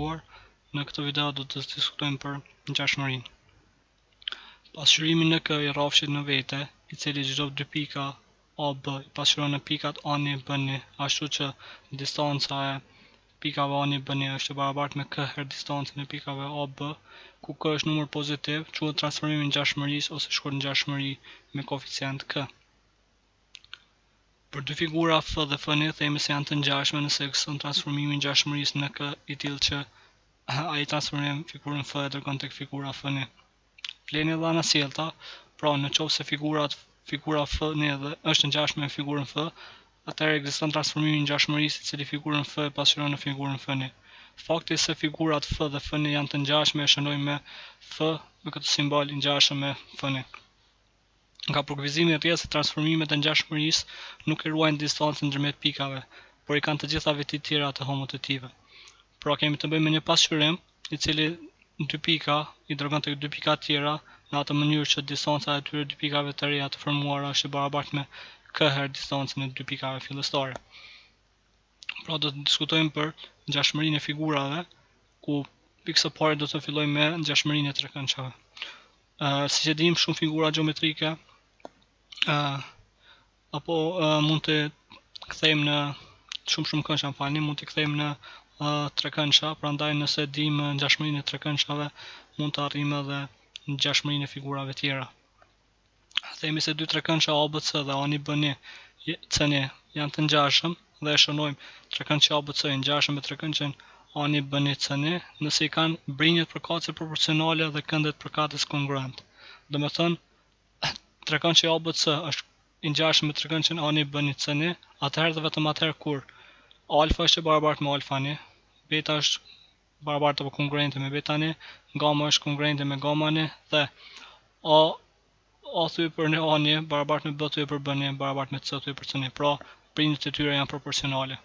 nderuar, në këtë video do të diskutojmë për ngjashmërinë. Pasqyrimi në K i rrafshit në vete, i cili çdo dy pika AB i pasqyron në pikat A1 B1, ashtu që distanca e pikave A1 B1 është e barabartë me K herë distancën e pikave AB, ku K është numër pozitiv, quhet transformimi i ngjashmërisë ose shkurt ngjashmëri me koeficient K. Për dy figura F dhe F-ni themi se janë të ngjashme nëse ekziston transformimi i ngjashmërisë në K i tillë që ai transformim figurën F e dërgon tek figura F-ni. Vleni dhëna sjellta, pra në qoftë se figura F-ni është ngjashme me figurën F, atëherë ekziston transformimi i ngjashmërisë i cili figurën F e pasqyron në figurën F-ni. Fakti se figurat F dhe F-ni janë të ngjashme e shënojmë me F me këtë simbol i ngjashëm me F-ni. Nga përkufizimi i rrjedhë se transformimet e ngjashmërisë nuk i ruajnë distancën ndërmjet pikave, por i kanë të gjitha vetit tjera të homotetive. Pra kemi të bëjmë me një pasqyrim i cili dy pika i dërgon tek dy pika tjera në atë mënyrë që distanca e tyre dy pikave të reja të formuara është e barabartë me K herë distancën e dy pikave fillestare. Pra do të diskutojmë për ngjashmërinë e figurave, ku pikë së pari do të fillojmë me ngjashmërinë e trekëndshave. Siç e dimë, shumë figura gjeometrike mund të kthejmë në shumë këndsha, mund të kthejmë në trekëndsha, prandaj nëse dimë ngjashmërinë e trekëndshave, mund të arrijmë edhe ngjashmërinë e figurave tjera. Themi se dy trekëndsha ABC dhe A1 B1 C1 janë të ngjashëm dhe e shënojmë trekëndshi ABC i ngjashëm me trekëndshin A1 B1 C1 nëse i kanë brinjët përkatëse proporcionale dhe këndet përkatës kongruent. Domethënë, trekëndshi ABC është i ngjashëm me trekëndshin A1 B1 C1, atëherë dhe vetëm atëherë kur alfa është e barabartë me alfani, beta është barabartë apo kongruente me betani, gamma është kongruente me gammani dhe A thyë për në A1 barabartë me B thyë për B1 barabartë me C thyë për C1. Pra, brinjët e tyre janë proporcionale,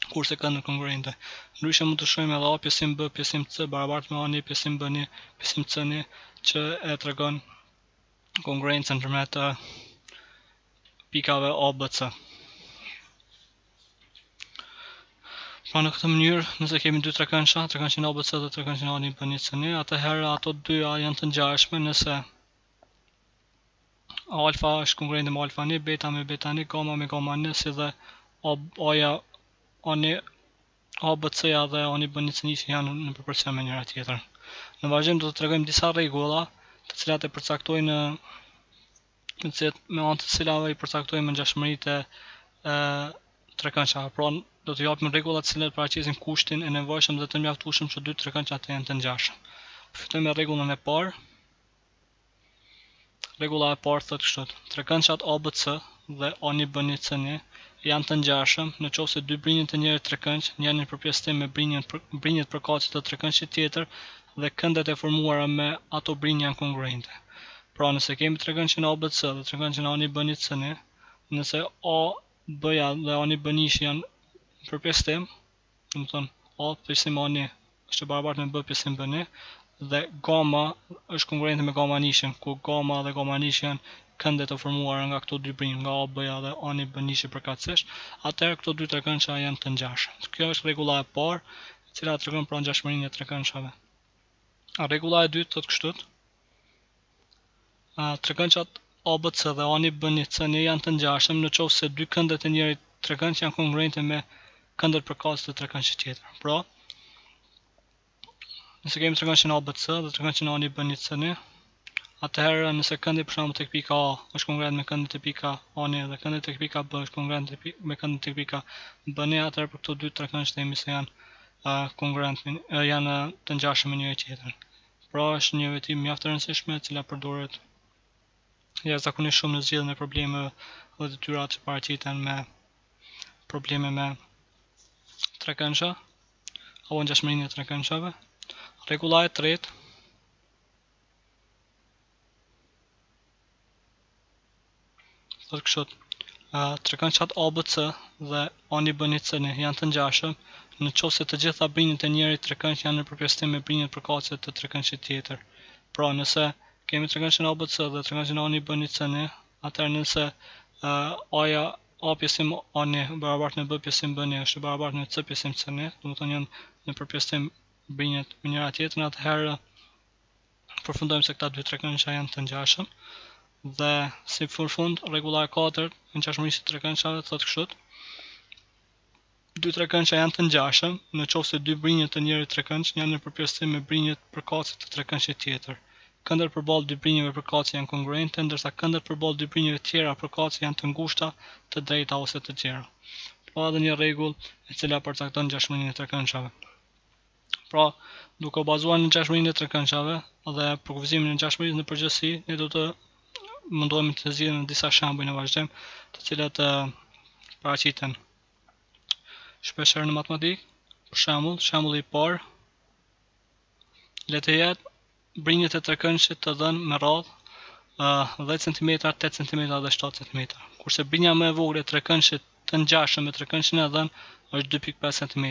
kurse këndet kongruente. Ndryshe mund të shohim edhe A pjesim B pjesim C barabartë me A1 pjesim B1 pjesim C1, që e tregon kongruencën ndërmjet pikave A, B, C. Pra në këtë mënyrë, nëse kemi dy trekëndsha, trekëndshin ABC dhe trekëndshin A1 B1 C1, atëherë ato dyja janë të ngjashme nëse alfa është kongruente me alfani, beta me betani, gamma me gammani, si dhe ABC-ja dhe A1 B1 C1 janë në proporcion me njëra tjetrën. Në vazhdim do të tregojmë disa rregulla, të cilat e përcaktojnë me anë të cilave i përcaktojmë ngjashmëritë e trekëndshave. Pra do të japim rregulla të cilat paraqisin kushtin e nevojshëm dhe të mjaftueshëm që dy trekëndshat të jenë të ngjashëm. Përfitojmë me rregullën e parë. Rregulla e parë thotë kështu: trekëndshat ABC dhe A1 B1 C1 janë të ngjashëm nëse dy brinjët e njëjtit trekëndsh janë në përpjestim me brinjët përkatëse të trekëndshit tjetër dhe këndet e formuara me ato brinjë janë kongruente. Pra nëse kemi trekëndshin ABC dhe trekëndshin A1 B1 C1, nëse A-B-ja dhe A1 B1 janë në përpjestim, domethënë A pjesim A1 është e barabartë me B pjesim B1 dhe gamma është kongruente me gamma nishin, ku gamma dhe gamma nishi janë këndet e formuara nga këto dy brinjë, nga A-B-ja dhe A1 B1 përkatësisht, atëherë këto dy trekëndsha janë të ngjashme. Kjo është rregulla e parë, e cila tregon pra ngjashmërinë e trekëndshave. Rregulla e dytë thotë kështu: trekëndshat ABC dhe A1 B1 C1 janë të ngjashëm nëse dy këndet e njëjtit trekëndsh janë kongruente me këndet përkatëse të trekëndshit tjetër. Pra, nëse kemi trekëndshin ABC dhe trekëndshin A1 B1 C1, atëherë nëse këndi për shembull tek pika A është kongruent me këndet e pika A1 dhe këndet tek pika B është kongruent me këndet tek pika B1, atëherë për këto dy trekëndsh themi se janë të ngjashëm me njëri tjetrën. Pra është një veti mjaft e rëndësishme e cila përdoret jashtëzakonisht shumë në zgjedhjen e problemeve dhe detyrat që paraqiten me probleme me trekëndsha apo ngjashmërinë e trekëndshave. Rregulla e tretë thotë kështu: trekëndshat ABC dhe A1 B1 C1 janë të ngjashëm nëse të gjitha brinjët e njëjtit trekëndsh janë në përpjestim me brinjët përkatëse të trekëndshit tjetër. Pra nëse kemi trekëndshin ABC dhe trekëndshin A1 B1 C1, atëherë nëse A pjesim A1 barabartë me B pjesim B1 është barabartë me C pjesim C1, domethënë janë në përpjestim brinjet me njëra tjetrën, atëherë përfundojmë se këta dy trekëndsha janë të ngjashëm. Dhe si fund rregulla e katërt e ngjashmërisë së trekëndshave thotë kështu: dy trekëndsha janë të ngjashëm nëse dy brinjet të njëjtit trekëndsh janë në përputhje me brinjet përkatëse të trekëndshit tjetër. Këndër përballë dy brinjeve përkatëse janë kongruente, ndërsa këndër përballë dy brinjeve tjera përkatëse janë të ngushta, të drejta ose të gjera. Pra edhe një rregull e cila përcakton ngjashmërinë e trekëndshave. Pra, duke u bazuar në ngjashmërinë e trekëndshave dhe përkufizimin e ngjashmërisë në përgjithësi, ne do të mundohemi të zgjidhim disa shembuj në vazhdim, të cilat paraqiten shpeshherë në matematikë. Për shembull, shembulli i parë le të jetë brinjet e trekëndshit të dhënë me radhë 10 cm, 8 cm dhe 7 cm, kurse brinja më e vogël e trekëndshit të ngjashëm me trekëndshin e dhënë është 2.5 cm.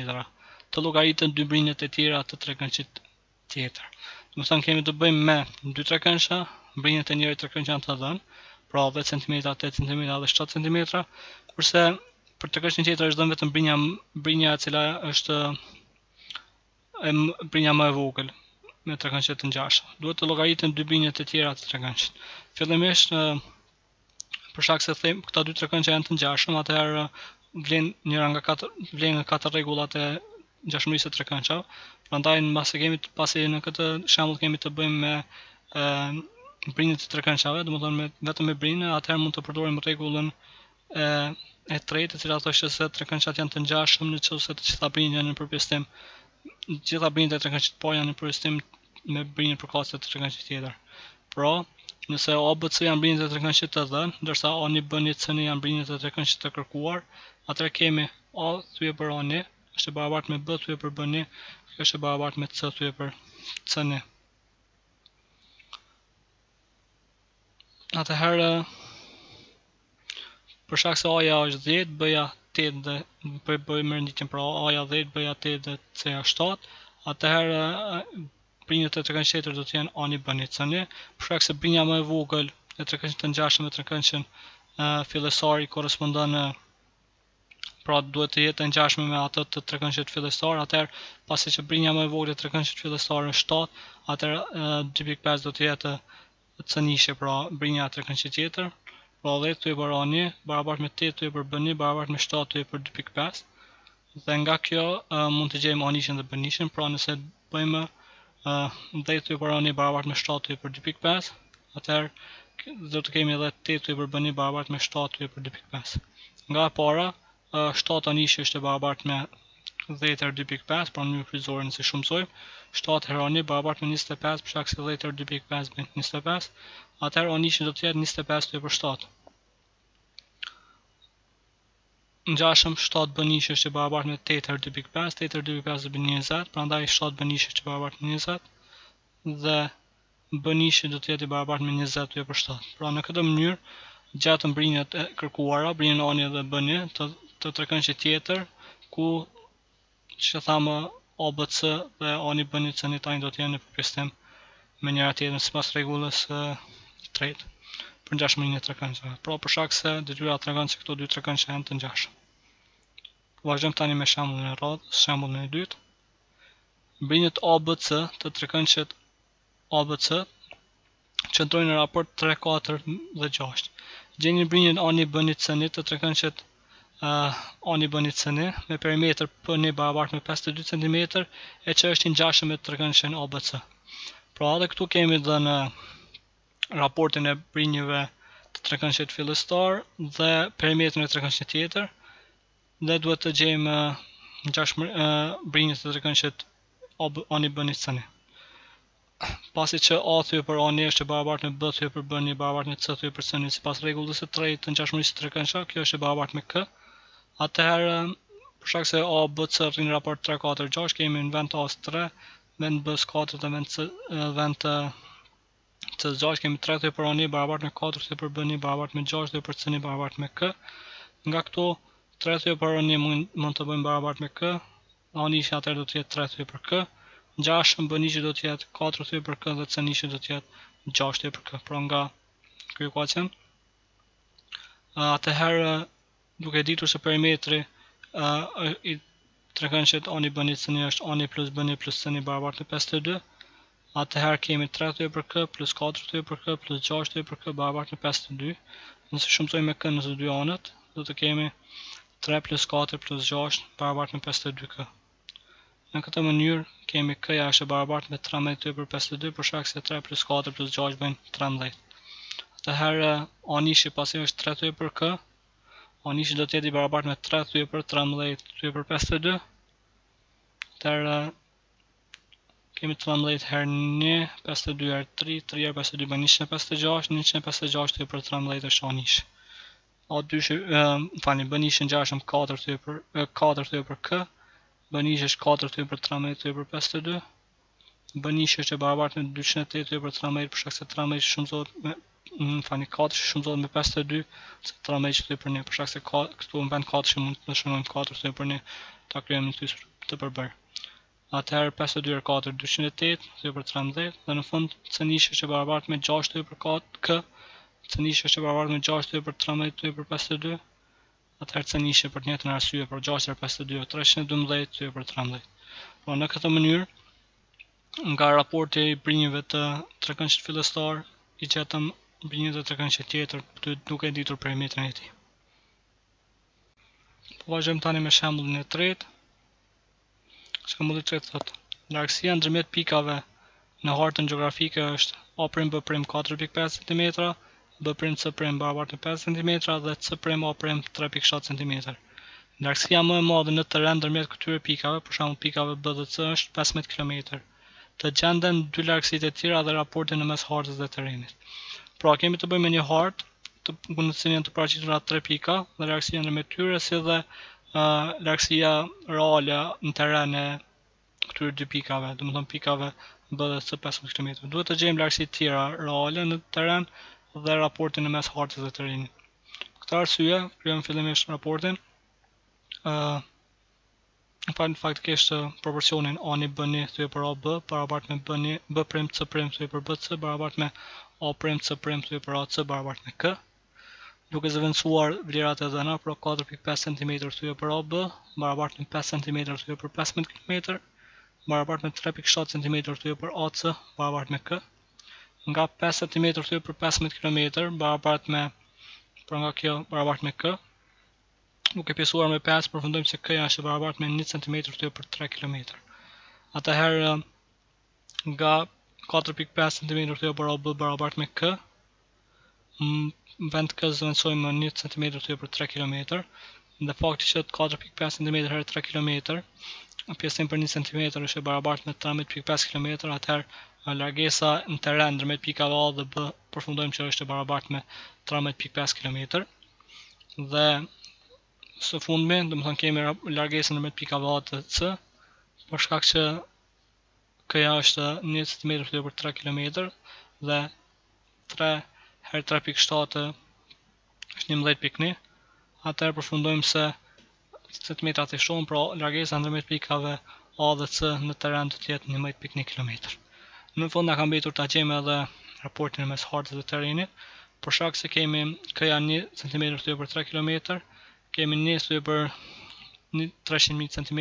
Të llogaritën dy brinjet e tjera të trekëndshit tjetër. Domethënë kemi të bëjmë me dy trekëndsha, brinjet e njëjtit trekëndsh janë të dhënë, pra 10 cm, 8 cm dhe 7 cm, kurse për trekëndshin tjetër është dhënë vetëm brinja e cila është brinja më e vogël me trekëndshit të ngjashëm. Duhet të llogariten dy brinjet e tjera të trekëndshit. Fillimisht, për shkak se them këta dy trekëndsha janë të ngjashëm, atëherë vlen nga katër rregullat e ngjashmërisë së trekëndshave. Prandaj pasi në këtë shembull kemi të bëjmë me brinjet e trekëndshave, domethënë vetëm me brinje, atëherë mund të përdorim rregullën e tretë, e cila thoshte se trekëndshat janë të ngjashëm nëse të gjitha brinjet janë në përputhje. Gjitha brinjet e trekëndshit të parë janë në përputhje me brinjet përkatëse të trekëndshit tjetër. Pra, nëse A, B, C janë brinjet e trekëndshit të dhënë, ndërsa A, B, C janë brinjet e trekëndshit të kërkuar, atëherë kemi A thye për A është e barabartë me B thye për B, kjo është e barabartë me C thye për C. Atëherë, për shkak se A-ja është 10, B-ja 8 dhe bëjmë renditjen pra A-ja 10, B-ja 8 dhe C-ja 7, atëherë brinjet e trekëndshit tjetër do të jenë A-ni, B-ni, C-ni, për shkak se brinja më e vogël e trekëndshit të ngjashëm me trekëndshin fillestar i korrespondon pra duhet të jetë e ngjashme me atë të trekëndshit fillestar, atëherë pasi që brinja më e vogël e trekëndshit fillestar është 7, atëherë 2.5 do të jetë C-nishe, pra brinja e trekëndshit tjetër, pra 10 thye për A1 barabartë me 8 thye për B1 barabartë me 7 thye për 2.5, dhe nga kjo mund të gjejmë A-nishin dhe B-nishin, pra nëse bëjmë 10 thye për A1 barabartë me 7 thye për 2.5, atëherë do të kemi edhe 8 thye për B1 barabartë me 7 thye për 2.5. Nga e para, 7 A-nishi është e barabartë me 10 herë 2.5, pra në mënyrë kryqëzore nëse shumësojmë, 7 herë A1 barabartë me 25, për shkak se 10 herë 2.5 bën 25, atëherë A-nishin do të jetë 25 thye për 7. Ngjashëm 7 B-nishi është e barabartë me 8 herë 2.5, 8 herë 2.5 do bëjë 20, prandaj 7 B-nishi është e barabartë me 20 dhe B-nishi do të jetë i barabartë me 20 thye për 7. Pra në këtë mënyrë gjatëm brinjet e kërkuara, brinjen A-ni dhe B-ni të trekëndshit tjetër, ku që thamë A, B, C dhe A-ni, B-ni, C-ni tani do të jenë në përputhje me njëra tjetrën sipas rregullës së tretë për ngjashmërinë e trekëndshave. Pra për shkak se detyra tregon se këto dy trekëndsha janë të ngjashëm. Vazhdojmë tani me shembullin e radhës, shembullin e dytë. Brinjet A, B, C të trekëndshit A, B, C qëndrojnë në raport 3, 4 dhe 6. Gjeni brinjen A-ni, B-ni, C-ni të trekëndshit A-ni, B-ni, C-ni me perimetër P-ni barabartë me 52 cm, e që është i ngjashëm me trekëndshin A, B, C. Pra edhe këtu kemi dhënë raportin e brinjeve të trekëndshit fillestar dhe perimetrin e trekëndshit tjetër, dhe duhet të gjejmë brinjet e trekëndshit A-ni, B-ni, C-ni. Pasi që A thye për A1 është e barabartë me B thye për B1 barabartë me C thye për C1 sipas rregullës së tretë të ngjashmërisë së trekëndshave, kjo është e barabartë me K. Atëherë, për shkak se A, B, C rrin në raport 3, 4, 6, kemi në vend të A-s 3, vend B-s 4 dhe vend të C-s 6, kemi 3 thye për A1 barabartë me 4 thye për B1 barabartë me 6 thye për C1 barabartë me K. Nga këto 3 thye për A1 mund të bëjmë barabartë me K, A-nishi atëherë do të jetë 3 thye për K. Ngjashëm B-nishi do të jetë 4 thye për K dhe C-nishi do të jetë 6 thye për K. Pra nga ky ekuacion, atëherë duke ditur se perimetri trekëndshët ani bën c-ni është ani plus b-ni plus c-ni barabartë me 52. Atëherë kemi 3 për k plus 4 për k plus 6 për k barabartë me 52. Nëse shumësojmë me k në të dy anët, do të kemi 3 plus 4 plus 6 barabartë me 52k. Në këtë mënyrë kemi k-ja është e barabartë me 13 për 52 për shkak se 3 plus 4 plus 6 bëjnë 13. Atëherë anishi pasi është 3 për k, anishi do të jetë i barabartë me 3 për 13 për 52. Atëherë kemi 13 herë 1, 52 herë 3, 3 herë 52 bën 156, 156 për 13 është anishi. Bënishi ngjashëm 4 për k, bënishi është 4 për 13 për 52, bënishi është e barabartë me 280 për 13 për shkak se 13 shumëzohet me 4 shumëzohet me 52, se 13 për 1 për shkak se këtu në vend 4 mund të shënojmë 4 për 1, ta kryejmë një tys të përbërë. Atëherë 52 herë 4 208 për 13 dhe në fund c-nishi është e barabartë me 6 për k, c-nishi është e barabartë me 6 për 13 për 52. Atëherë c-nishi për të njëjtën arsye për 6 herë 52 është 312 për 13. Pra në këtë mënyrë, nga raporti i brinjëve të trekëndshit fillestar, i gjetëm brinjët e trekëndshit tjetër duke ditur perimetrin e tij. Po vazhdojmë tani me shembullin e tretë. Shembulli i tretë thotë: largësia ndërmjet pikave në hartën gjeografike është A' B' 4.5 cm, B' C' barabartë me 5 cm dhe C' A' 3.7 cm. Largësia më e madhe në terren ndërmjet këtyre pikave, për shembull pikave B dhe C, është 15 km. Të gjenden dy largësitë e tjera dhe raportin në mes hartës dhe terrenit. Pra kemi të bëjmë me një hartë, në cilën janë të paraqitura 3 pika dhe largësia ndërmjet tyre si dhe largësia reale në terren e këtyre dy pikave, domethënë pikave B dhe C 15 km. Duhet të gjejmë largësitë tjera reale në terren dhe raportin në mes hartës dhe terrenit. Për këtë arsye, krijojmë fillimisht raportin. Faktikisht proporcionin ani b-ni thyje për AB barabartë me B' C' thyje për BC barabartë me A' C' thyje për AC barabartë me k. Duke zëvendësuar vlerat e dhëna, pra 4.5 cm thyje për AB barabartë me 5 cm thyje për 15 km barabartë me 3.7 cm thyje për AC barabartë me k. Nga 5 cm thyje për 15 km barabartë me, pra nga kjo barabartë me k, duke pjesësuar me 5, përfundojmë se k-ja është e barabartë me 1 cm thyje për 3 km. Atëherë nga 4.5 cm thyje për AB barabartë me k, në vend k zëvendësojmë 1 cm thyje për 3 km, dhe fakti që 4.5 cm herë 3 km, pjesën për 1 cm është e barabartë me 13.5 km, atëherë largesa në terren ndërmjet pikave A dhe B përfundojmë që është e barabartë me 13.5 km. Dhe së fundmi, domethënë kemi largesën ndërmjet pikave A dhe C, për shkak që k-ja është 1 cm thyje për 3 km dhe 3 herë 3.7 është 11.1, atëherë përfundojmë se centimetrat e shtohen, pra largesa ndërmjet pikave A dhe C në terren do të jetë 11.1 km. Në fund na ka mbetur ta gjejmë edhe raportin mes hartës dhe terrenit, për shkak se kemi k-ja 1 cm thyje për 3 km, kemi 1 thyje për 300.000 cm,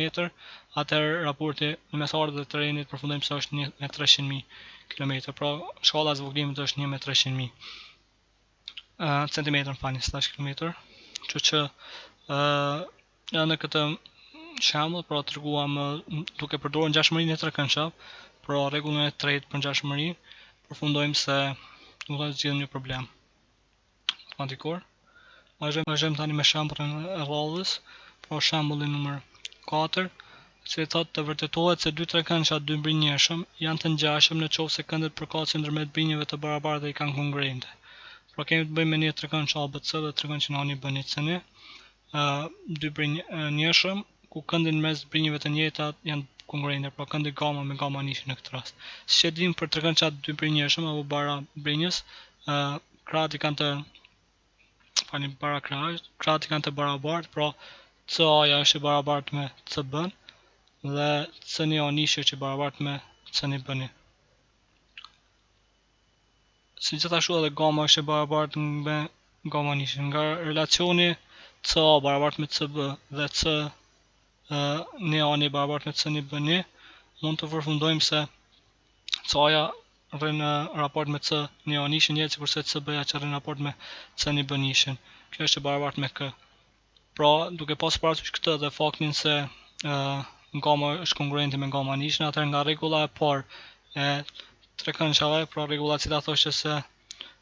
atëherë raporti mes hartës dhe terrenit përfundojmë se është 1 me 300.000 km, pra shkalla e zvogëlimit është 1 me 300.000 cm, km. Kështu që në këtë shembull, pra treguam duke përdorur ngjashmërinë e trekëndshave, pra rregullin e tretë për ngjashmëri, përfundojmë se do të zgjidhim një problem matematikor. Vazhdojmë tani me shembullin e rradhës, pra shembulli numër 4, i cili thotë të vërtetohet se dy trekëndsha dy mbinjeshëm janë të ngjashëm në qoftë se këndet përkatëse ndërmjet brinjëve të barabarta i kanë kongruente. Pra kemi të bëjmë me një trekëndsh ABC dhe trekëndshin ani b-ni c-ni, dy brinjeshëm ku këndin mes brinjëve të njëjta janë kongruente, pra këndi gama me gama nishi në këtë rast. Siç e dimë për trekëndshat dy brinjeshëm apo bara brinjës, krahët i kanë të krahët i kanë të barabartë, pra CA-ja është e barabartë me CB-n dhe C-ni anishi është e barabartë me C-ni b-ni. Si gjithashtu edhe gama është e barabartë me gama nishi. Nga relacioni CA barabartë me CB dhe C një A një barabartë me C një B një, mund të përfundojmë se C-ja rrin në raport me C një A nishin njëjtë sikurse C-B-ja që rrin në raport me C një B nishin. Kjo është e barabartë me K. Pra, duke pasur parasysh këtë dhe faktin se gama është kongruente me gama nishin, atëherë nga rregulla e parë e trekëndshave, pra rregulla e cila thoshte se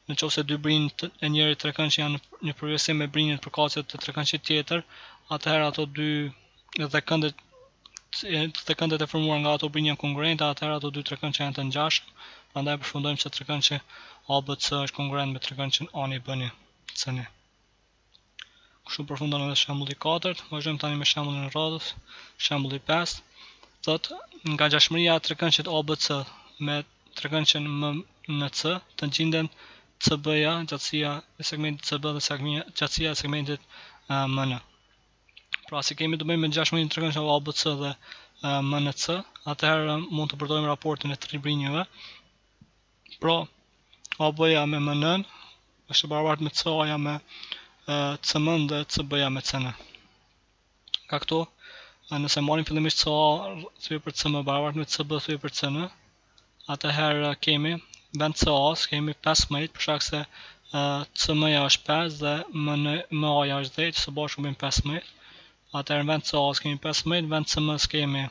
nëse dy brinjët e njëri trekëndshi janë në përjashtim me brinjën e përkatëse të trekëndshit tjetër, atëherë ato dy dhe këndet e formuara nga ato brinjë janë kongruente, atëherë ato dy trekëndshë janë të ngjashëm. Prandaj përfundojmë se trekëndshi ABC është kongruent me trekëndshin A1 B1 C1. Kështu përfundon edhe shembulli 4. Vazhdojmë tani me shembullin e radhës. Shembulli 5 thotë ngjashmëria e trekëndshit ABC me trekëndshin MC të ngjiten CB-ja, gjatësia e segmentit CB dhe gjatësia e segmentit MN. Pra, si kemi të bëjmë me ngjashmërinë e trekëndshave ABC dhe MNC, atëherë mund të përdojmë raportin e tri brinjëve. Pra, AB-ja me MN është e barabartë me CA-ja me CM dhe CB-ja me CN. Ka këto, nëse marrim fillimisht CA thyje për CM barabartë me CB thyje për CN, atëherë kemi vend CA-s kemi 15 për shkak se CM-ja është 5 dhe MA-ja është 10, së bashku bëjmë 15. Atëherë në vend CA-s kemi 15, vend CM-s kemi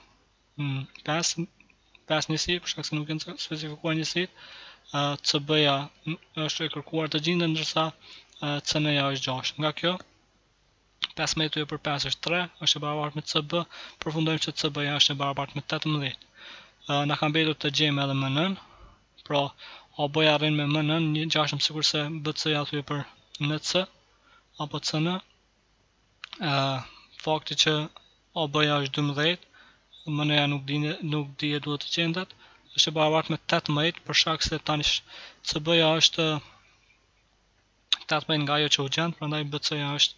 5 njësi, për shkak se nuk janë specifikuar njësit. CB-ja është e kërkuar të gjendën, ndërsa CN-ja është 6. Nga kjo 15 thyje për 5 është 3, është e barabartë me CB, përfundojmë se CB-ja është e barabartë me 18. Na ka mbetur të gjejmë edhe MN-n, pra AB-ja rrin me MN-n një ngjashëm sikurse BC-ja thyje për NC apo CN. Fakti që AB-ja është 12, MN-ja nuk dihet duhet të gjendet, është e barabartë me 18 për shkak se tani CB-ja është 18 nga ajo që u gjend, prandaj BC-ja është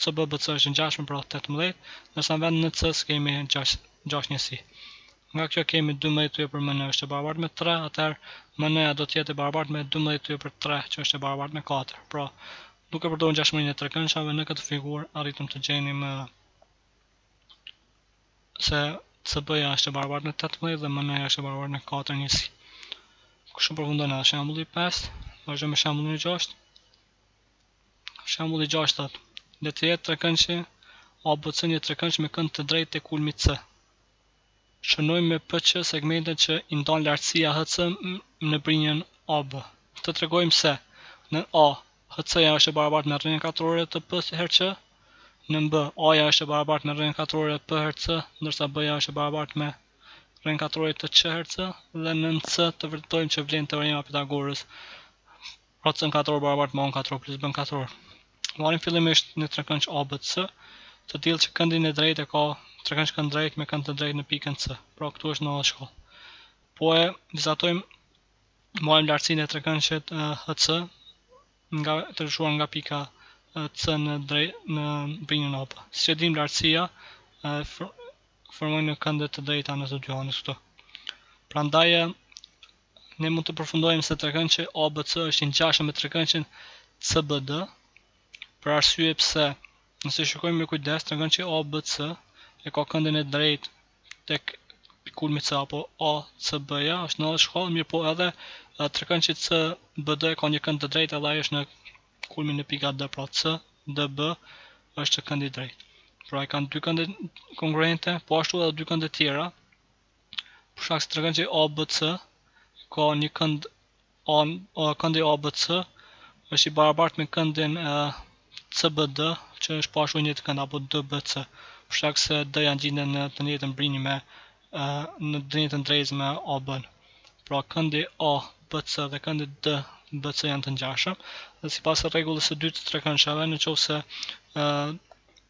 CB-BC është ngjashme pra 18, ndërsa në vend NC-s kemi 6 njësi. Nga kjo kemi 12 thyje për MN është e barabartë me 3, atëherë MN-ja do të jetë e barabartë me 12 thyje për 3 që është e barabartë me 4. Pra, duke përdorur ngjashmërinë e trekëndshave në këtë figurë arritëm të gjejmë se CB-ja është e barabartë me 18 dhe MN-ja është e barabartë me 4 njësi. Kështu përfundon edhe shembulli 5. Vazhdojmë me shembullin e 6. Shembulli 6 thotë: le të jetë trekëndshi ABC një trekëndsh me kënd të drejtë tek kulmi C. Shënojmë me PC segmentet që i ndon lartësia HC në brinjën AB. Të tregojmë se në A HC-ja është e barabartë me rrjedhën katrore të P herë C, në B A-ja është e barabartë me rrjedhën katrore të P herë C, ndërsa B-ja është e barabartë me rrjedhën katrore të C herë C, dhe në C të vërtetojmë që vlen teorema Pitagorës, pra C në katror barabartë me A në katror plus B në katror. Marrim fillimisht një trekëndsh ABC, të tillë që këndin e drejtë ka trekëndsh kënd drejt me kënd të drejtë në pikën C. Pra këtu është në shkollë. Po e vizatojmë, marrim lartësinë e trekëndshit HC nga të lëshuar nga pika C në brinjën AB. Siç e dimë, lartësia formojnë këndet të drejta në të dy anët këtu. Prandaj ne mund të përfundojmë se trekëndshi ABC është i ngjashëm me trekëndshin CBD, për arsye pse nëse shikojmë me kujdes, trekëndshi ABC e ka këndin e drejtë tek kulmi C apo ACB-ja është në shkollë, mirë po edhe trekëndshi CBD ka një kënd të drejtë edhe ai është në kulmin e pika D, pra CDB është këndi i drejtë. Pra ai kanë dy kënde kongruente, po ashtu edhe dy kënde tjera. Për shkak se trekëndshi ABC ka një këndi ABC është i barabartë me këndin CBD, që është po ashtu një të kënd apo DBC, për shkak se D janë gjenden në të njëjtën brinjë në të njëjtën drejtë me AB-n. Pra këndi ABC dhe këndi DBC janë të ngjashëm, dhe sipas rregullës së dytë të trekëndshave, nëse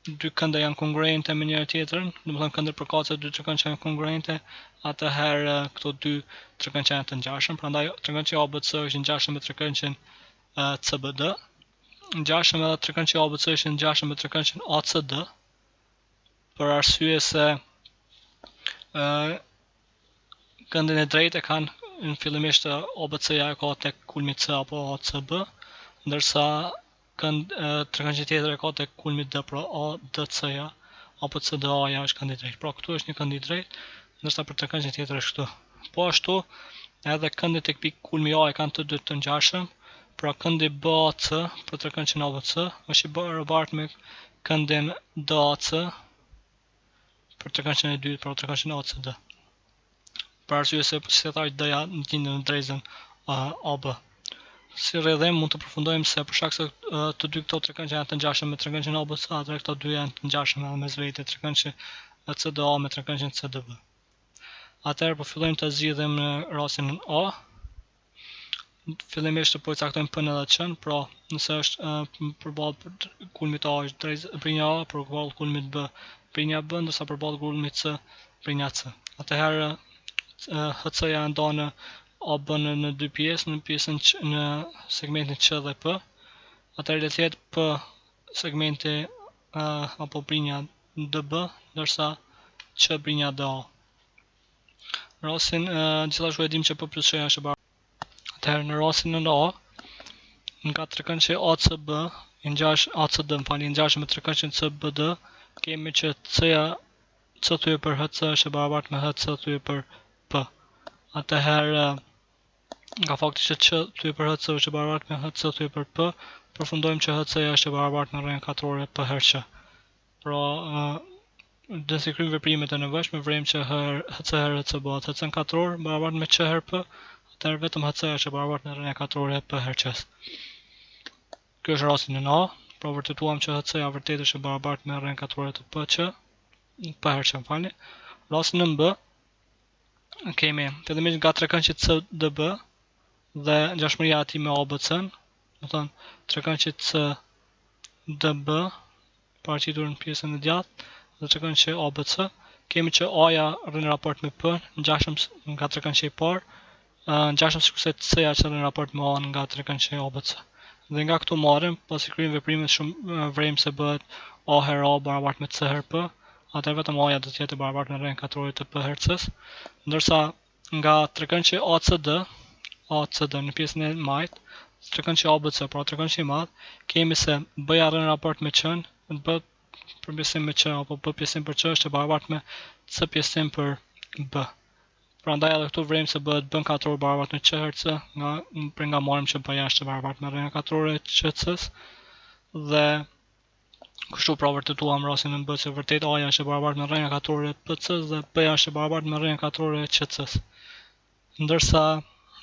dy kënde janë kongruente me njëra tjetrën, domethënë këndet përkatëse dy trekëndshë janë kongruente, atëherë këto dy trekëndshë janë të ngjashëm. Prandaj trekëndshi ABC është ngjashëm me trekëndshin CBD. Ngjashëm edhe trekëndshi ABC është ngjashëm me trekëndshin ACD, për arsye se këndin e drejtë e kanë në fillimisht ABC-ja e ka tek kulmi C apo ACB, ndërsa trekëndshi tjetër e ka tek kulmi D, pra ADC-ja apo CDA-ja është kënd i drejtë. Pra këtu është një kënd i drejtë, ndërsa për trekëndshën tjetër është këtu. Po ashtu, edhe këndet tek pikë kulmi A e kanë të dy të ngjashëm, pra këndi BAC për trekëndshën ABC është i barabartë me këndin DAC për trekëndshën e dytë, pra trekëndshën ACD. Për arsye se si thash D-ja gjenden në drejzën AB. Si rrjedhim mund të përfundojmë se për shkak se të dy këto trekëndshë janë të ngjashëm me trekëndshën ABC, atëherë këto dy janë të ngjashëm edhe mes vetë trekëndshën CDA me trekëndshën CDB. Atëherë po fillojmë të zgjidhim në rastin A. Fillimisht po i caktojmë P-n edhe Q-n, pra nëse është përballë kulmit A është brinja A, përballë kulmit B brinja B, ndërsa përballë kulmit C brinja C. Atëherë HC-ja ndan në AB-n në dy pjesë, në pjesën në segmentin Q dhe P. Atëherë le të jetë P segmenti apo brinja DB, ndërsa Q brinja DA. Rastin gjithashtu e dim që P plus Q është e barabartë. Atëherë në rastin në A, nga trekëndshja ACB, ACD ngjashëm me trekëndshën CBD, kemi që C thye për HC është e barabartë me HC thye për P. Atëherë nga fakti që Q thye për HC është e barabartë me HC thye për P, përfundojmë që HC-ja është e barabartë me rreth katrore P herë Q. Pra nëse kryjmë veprimet e nevojshme, vrejmë që HC herë HC bëhet HC në katror barabartë me Q herë P, atëherë vetëm HC është e barabartë me rreth katrore P herë Q. Kjo është rasti në A, pra vërtetuam që HC-ja vërtet është e barabartë me rreth katrore të P herë Q, falni. Rasti në B, kemi fillimisht nga trekëndshja CDB dhe ngjashmëria e tij me ABC-n, do të thonë trekëndshja CDB paraqitur në pjesën e djathtë dhe trekëndshja ABC, kemi që A-ja rrin raport me P, ngjashëm nga trekëndshja e parë, ngjashëm sikurse C-ja që rrin raport me A-n nga trekëndshja ABC. Dhe nga këtu marrim, pasi kryejmë veprimet shumë vrejmë se bëhet A herë A barabartë me C herë P, atëherë vetëm A-ja do të jetë e barabartë me rreth katrore të P herë C-s, ndërsa nga trekëndshja ACD në pjesën e majtë, trekëndshja ABC, pra trekëndshja e madh, kemi se B-ja rrin raport me Q-n, B përmbjesim me Q apo B pjesim për Q është e barabartë me C pjesim për B. Prandaj edhe këtu vrejmë se bëhet B në katror barabartë me Q herë C, nga marrim që B-ja është e barabartë me rreth katrore QC-s, dhe kështu pra vërtetuam rastin në B se vërtet A-ja është e barabartë me rreth katrore PC-s dhe B-ja është e barabartë me rreth katrore QC-s. Ndërsa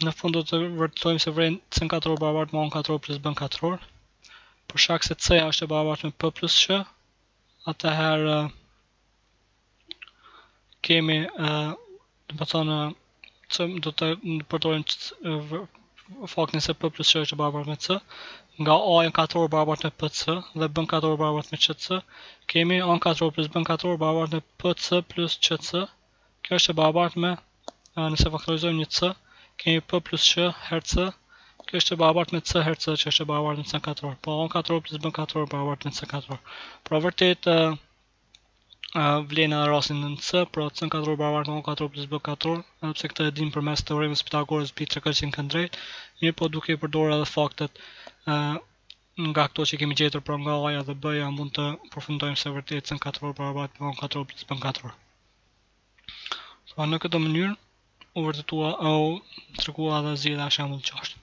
në fund do të vërtetojmë se vrejmë C në katror barabartë me A në katror plus B në katror. Për shkak se C-ja është e barabartë me P plus Q, atëherë kemi do të thonë do të përdorim faktin se P plus Q është e barabartë me C, nga A në katror barabartë me PC dhe B në katror barabartë me QC, kemi A në katror plus B në katror barabartë me PC plus QC. Kjo është e barabartë me, nëse faktorizojmë një C, kemi P plus Q herë C, kjo është e barabartë me C herë C, që është e barabartë me C në katror. Po A në katror plus B në katror barabartë me C në katror. Pra vërtet vlen edhe rastin në C, pra C në katror barabartë me A në katror plus B në katror, edhe pse këtë e dim përmes teoremës Pitagorës mbi trekëndshjen këndrejt, mirë po duke i përdorur edhe faktet nga këto që kemi gjetur, pra nga A-ja dhe B-ja, mund të përfundojmë se vërtet C në katror barabartë me A në katror plus B në katror. Pra në këtë mënyrë u tregua edhe zgjidhja shembull 6.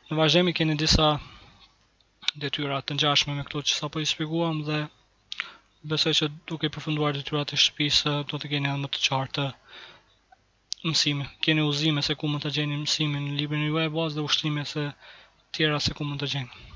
Në vazhdim i keni disa detyra të ngjashme me këto që sapo i shpjeguam dhe besoj që duke i përfunduar detyrat e shtëpisë do të keni edhe më të qartë mësime. Keni udhëzime se ku mund të gjeni mësimin në librin juaj bazë dhe ushtrime se tjera se ku mund të gjeni.